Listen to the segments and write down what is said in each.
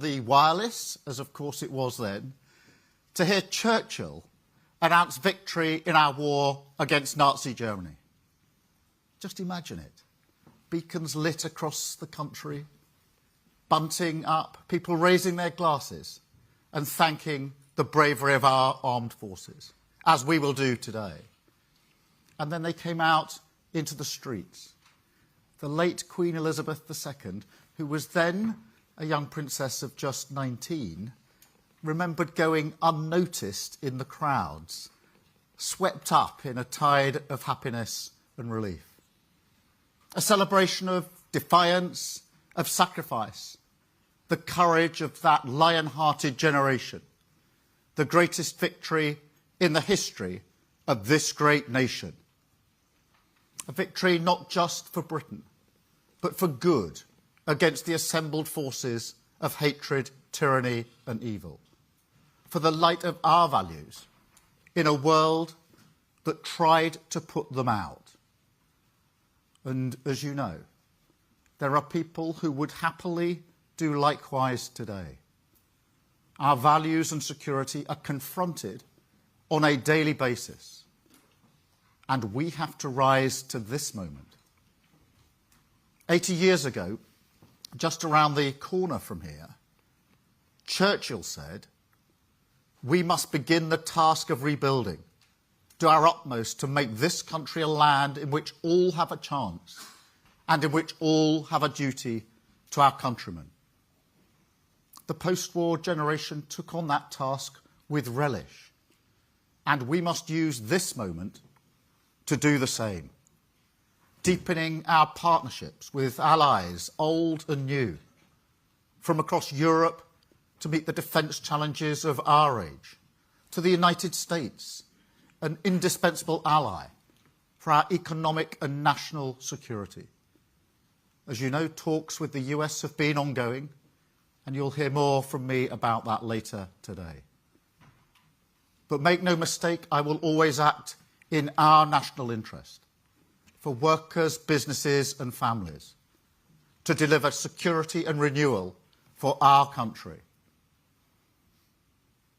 the wireless, as of course it was then, to hear Churchill announce victory in our war against Nazi Germany. Just imagine it. Beacons lit across the country, bunting up, people raising their glasses and thanking the bravery of our armed forces, as we will do today. And then they came out into the streets. The late Queen Elizabeth II, who was then a young princess of just 19, remembered going unnoticed in the crowds, swept up in a tide of happiness and relief. A celebration of defiance, of sacrifice, the courage of that lion-hearted generation, the greatest victory in the history of this great nation. A victory not just for Britain, but for good against the assembled forces of hatred, tyranny and evil. For the light of our values in a world that tried to put them out. And as you know, there are people who would happily do likewise today. Our values and security are confronted on a daily basis, and we have to rise to this moment. 80 years ago, just around the corner from here, Churchill said, "We must begin the task of rebuilding, do our utmost to make this country a land in which all have a chance and in which all have a duty to our countrymen." The post-war generation took on that task with relish, and we must use this moment to do the same, deepening our partnerships with allies, old and new, from across Europe to meet the defence challenges of our age, to the United States, an indispensable ally for our economic and national security. As you know, talks with the US have been ongoing, and you'll hear more from me about that later today. But make no mistake, I will always act in our national interest, for workers, businesses and families, to deliver security and renewal for our country.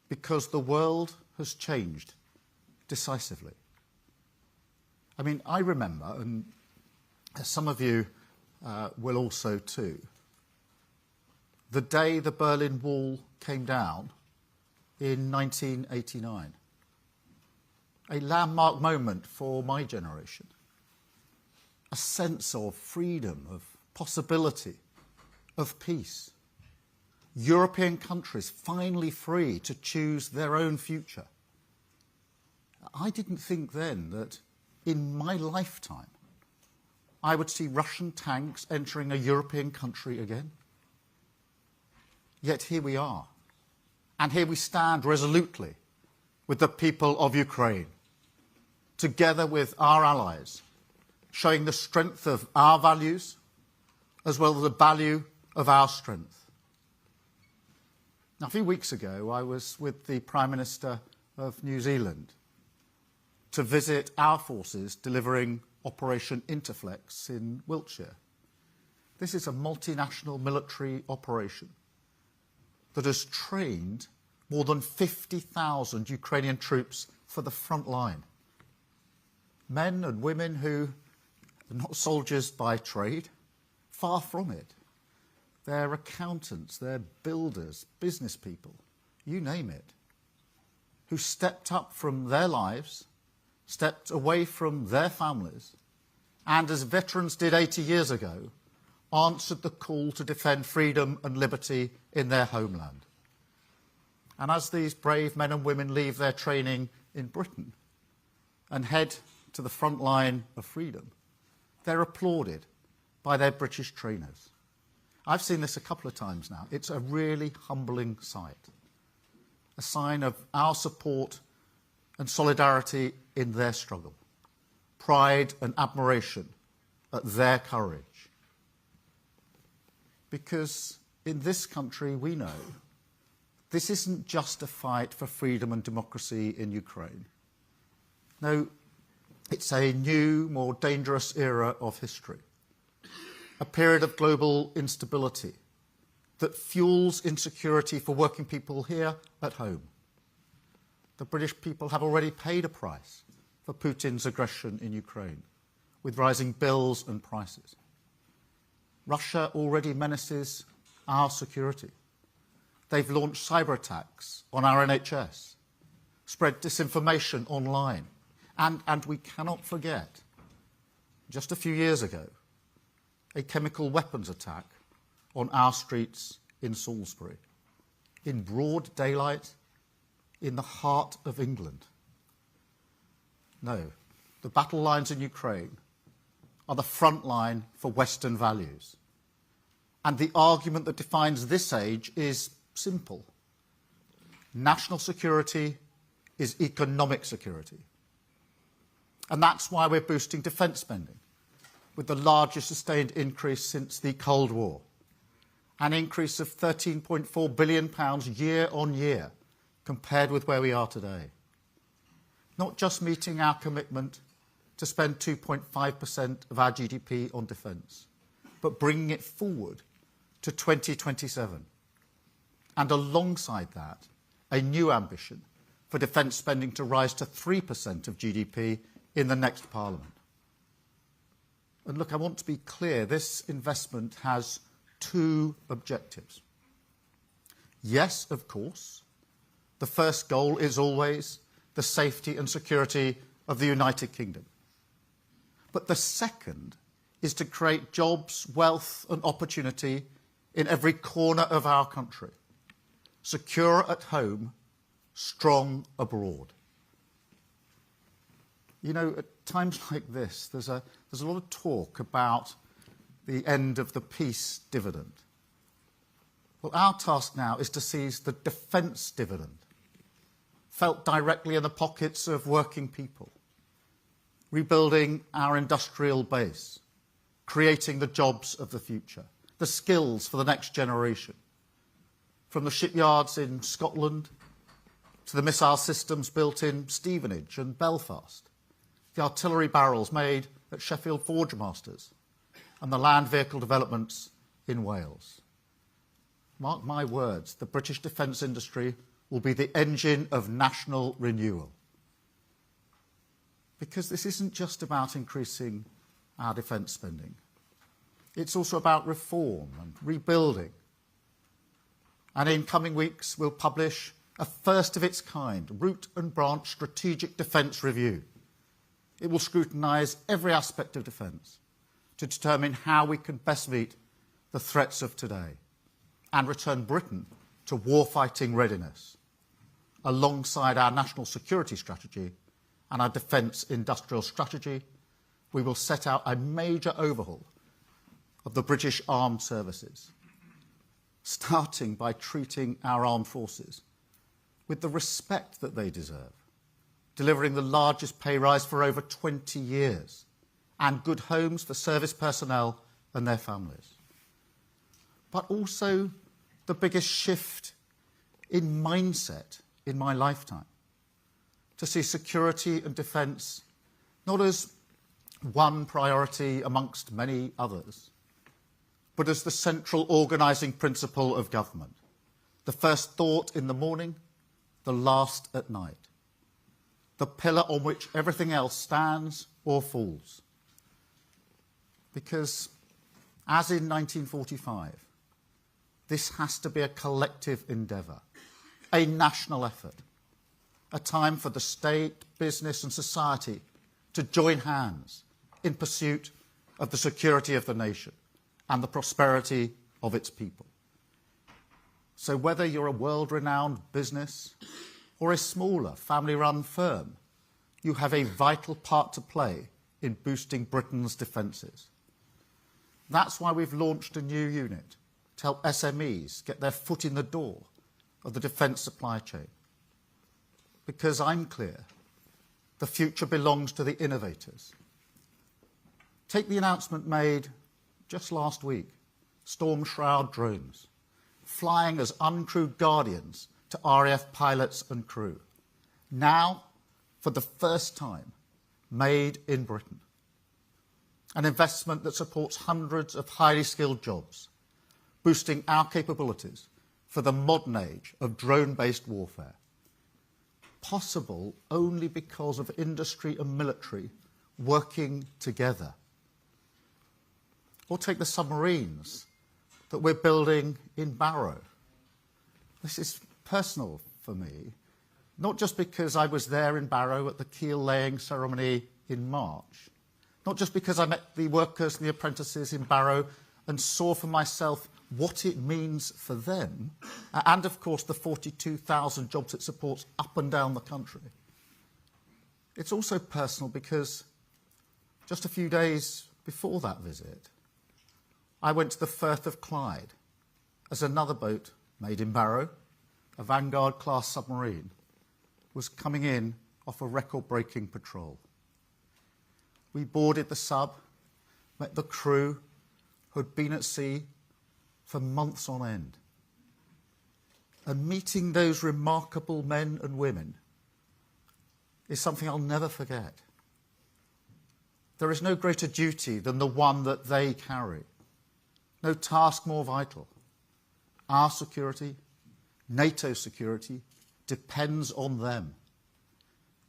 Because the world has changed decisively. I mean, I remember, and some of you will also too, the day the Berlin Wall came down in 1989. A landmark moment for my generation. A sense of freedom, of possibility, of peace. European countries finally free to choose their own future. I didn't think then that in my lifetime I would see Russian tanks entering a European country again. Yet here we are, and here we stand resolutely with the people of Ukraine, together with our allies, showing the strength of our values as well as the value of our strength. Now, a few weeks ago, I was with the Prime Minister of New Zealand to visit our forces delivering Operation Interflex in Wiltshire. This is a multinational military operation that has trained more than 50,000 Ukrainian troops for the front line. Men and women who are not soldiers by trade, far from it. They're accountants, they're builders, business people, you name it, who stepped up from their lives, stepped away from their families, and as veterans did 80 years ago, answered the call to defend freedom and liberty in their homeland. And as these brave men and women leave their training in Britain and head to the front line of freedom, they're applauded by their British trainers. I've seen this a couple of times now. It's a really humbling sight, a sign of our support and solidarity in their struggle, pride and admiration at their courage. Because in this country, we know this isn't just a fight for freedom and democracy in Ukraine. No, it's a new, more dangerous era of history, a period of global instability, that fuels insecurity for working people here at home. The British people have already paid a price for Putin's aggression in Ukraine, with rising bills and prices. Russia already menaces our security. They've launched cyber attacks on our NHS, spread disinformation online, and we cannot forget, just a few years ago, a chemical weapons attack on our streets in Salisbury, in broad daylight, in the heart of England. No, the battle lines in Ukraine are the front line for Western values. And the argument that defines this age is simple. National security is economic security. And that's why we're boosting defence spending, with the largest sustained increase since the Cold War, an increase of £13.4 billion year on year compared with where we are today. Not just meeting our commitment to spend 2.5% of our GDP on defence, but bringing it forward to 2027. And alongside that, a new ambition for defence spending to rise to 3% of GDP in the next Parliament. And look, I want to be clear, this investment has two objectives. Yes, of course, the first goal is always the safety and security of the United Kingdom. But the second is to create jobs, wealth and opportunity in every corner of our country. Secure at home, strong abroad. You know, at times like this, there's a lot of talk about the end of the peace dividend. Well, our task now is to seize the defence dividend, felt directly in the pockets of working people, rebuilding our industrial base, creating the jobs of the future, the skills for the next generation, from the shipyards in Scotland to the missile systems built in Stevenage and Belfast, the artillery barrels made at Sheffield Forgemasters, and the land vehicle developments in Wales. Mark my words, the British defence industry will be the engine of national renewal. Because this isn't just about increasing our defence spending. It's also about reform and rebuilding. And in coming weeks, we'll publish a first-of-its-kind root and branch strategic defence review. It will scrutinise every aspect of defence to determine how we can best meet the threats of today and return Britain to warfighting readiness, alongside our national security strategy and our defence industrial strategy. We will set out a major overhaul of the British armed services, starting by treating our armed forces with the respect that they deserve, delivering the largest pay rise for over 20 years, and good homes for service personnel and their families. But also the biggest shift in mindset in my lifetime, to see security and defence not as one priority amongst many others, but as the central organising principle of government, the first thought in the morning, the last at night, the pillar on which everything else stands or falls. Because, as in 1945, this has to be a collective endeavour, a national effort, a time for the state, business and society to join hands in pursuit of the security of the nation and the prosperity of its people. So whether you're a world-renowned business or a smaller family-run firm, you have a vital part to play in boosting Britain's defences. That's why we've launched a new unit to help SMEs get their foot in the door of the defence supply chain. Because I'm clear, the future belongs to the innovators. Take the announcement made just last week, Storm Shroud drones, flying as uncrewed guardians to RAF pilots and crew. Now, for the first time, made in Britain. An investment that supports hundreds of highly skilled jobs, boosting our capabilities for the modern age of drone-based warfare. Possible only because of industry and military working together. Or take the submarines that we're building in Barrow. This is personal for me, not just because I was there in Barrow at the keel-laying ceremony in March, not just because I met the workers and the apprentices in Barrow and saw for myself what it means for them, and of course the 42,000 jobs it supports up and down the country. It's also personal because just a few days before that visit, I went to the Firth of Clyde as another boat made in Barrow, a Vanguard-class submarine, was coming in off a record-breaking patrol. We boarded the sub, met the crew who had been at sea for months on end. And meeting those remarkable men and women is something I'll never forget. There is no greater duty than the one that they carry. No task more vital. Our security, NATO's security, depends on them.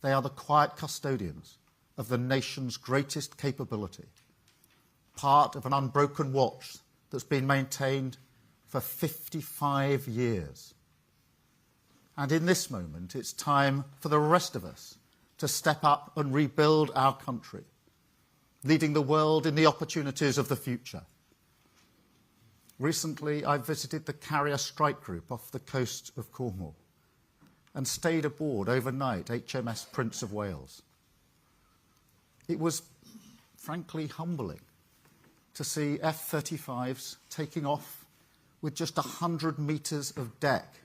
They are the quiet custodians of the nation's greatest capability, part of an unbroken watch that's been maintained for 55 years. And in this moment, it's time for the rest of us to step up and rebuild our country, leading the world in the opportunities of the future. Recently, I visited the Carrier Strike Group off the coast of Cornwall and stayed aboard overnight HMS Prince of Wales. It was frankly humbling to see F-35s taking off with just 100 metres of deck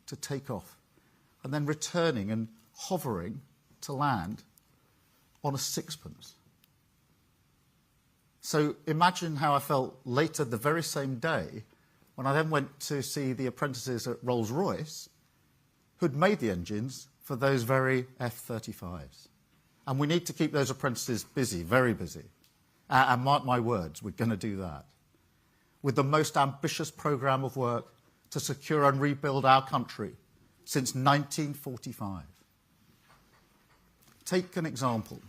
to take off and then returning and hovering to land on a sixpence. So imagine how I felt later the very same day when I then went to see the apprentices at Rolls-Royce who'd made the engines for those very F-35s. And we need to keep those apprentices busy, very busy. And mark my words, we're going to do that. With the most ambitious programme of work to secure and rebuild our country since 1945. Take an example.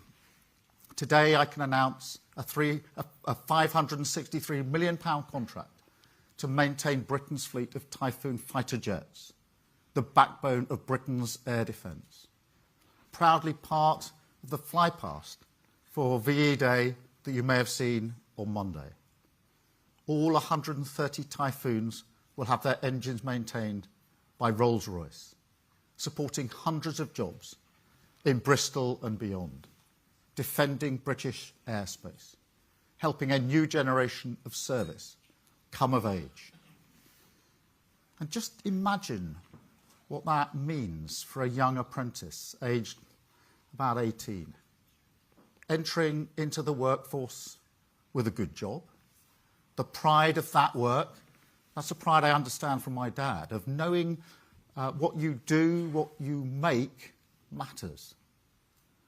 Today I can announce a £563 million contract to maintain Britain's fleet of Typhoon fighter jets, the backbone of Britain's air defence. Proudly part of the flypast for VE Day that you may have seen on Monday. All 130 Typhoons will have their engines maintained by Rolls-Royce, supporting hundreds of jobs in Bristol and beyond, defending British airspace, helping a new generation of service come of age. And just imagine what that means for a young apprentice aged about 18, entering into the workforce with a good job. The pride of that work, that's a pride I understand from my dad, of knowing what you do, what you make, matters.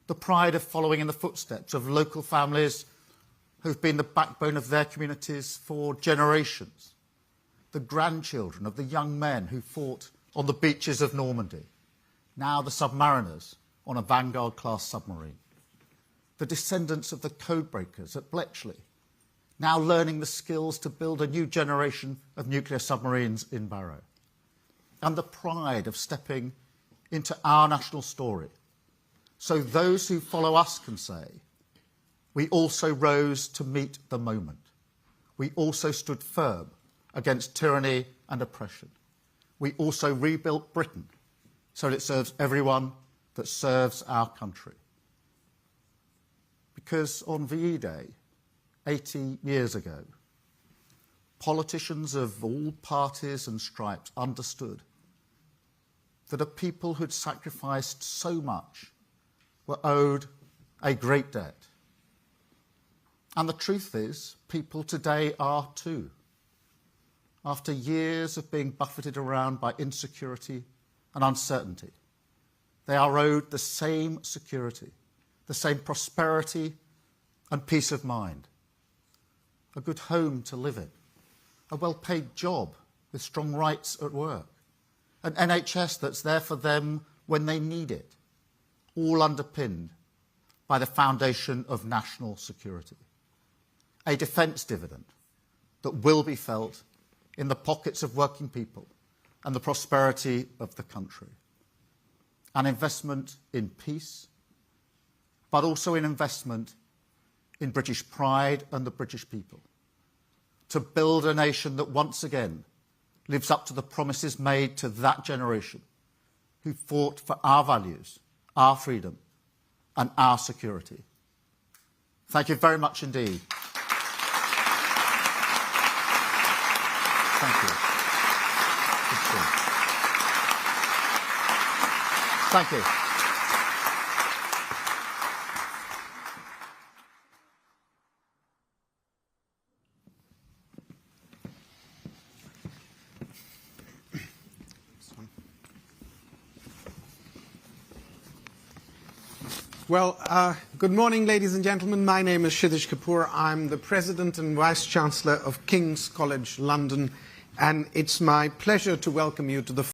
The pride of following in the footsteps of local families who've been the backbone of their communities for generations. The grandchildren of the young men who fought on the beaches of Normandy, now the submariners on a Vanguard-class submarine. The descendants of the codebreakers at Bletchley, now learning the skills to build a new generation of nuclear submarines in Barrow. And the pride of stepping into our national story, so those who follow us can say, we also rose to meet the moment. We also stood firm against tyranny and oppression. We also rebuilt Britain so that it serves everyone that serves our country. Because on VE Day, 80 years ago, politicians of all parties and stripes understood that a people who'd sacrificed so much were owed a great debt. And the truth is, people today are too. After years of being buffeted around by insecurity and uncertainty, they are owed the same security, the same prosperity and peace of mind, a good home to live in, a well-paid job with strong rights at work, an NHS that's there for them when they need it, all underpinned by the foundation of national security. A defence dividend that will be felt in the pockets of working people and the prosperity of the country. An investment in peace, but also an investment in British pride and the British people, to build a nation that once again lives up to the promises made to that generation who fought for our values, our freedom, and our security. Thank you very much indeed. Thank you. Thank you. Well, good morning, ladies and gentlemen. My name is Kshitij Kapoor. I'm the President and Vice-Chancellor of King's College London, and it's my pleasure to welcome you to the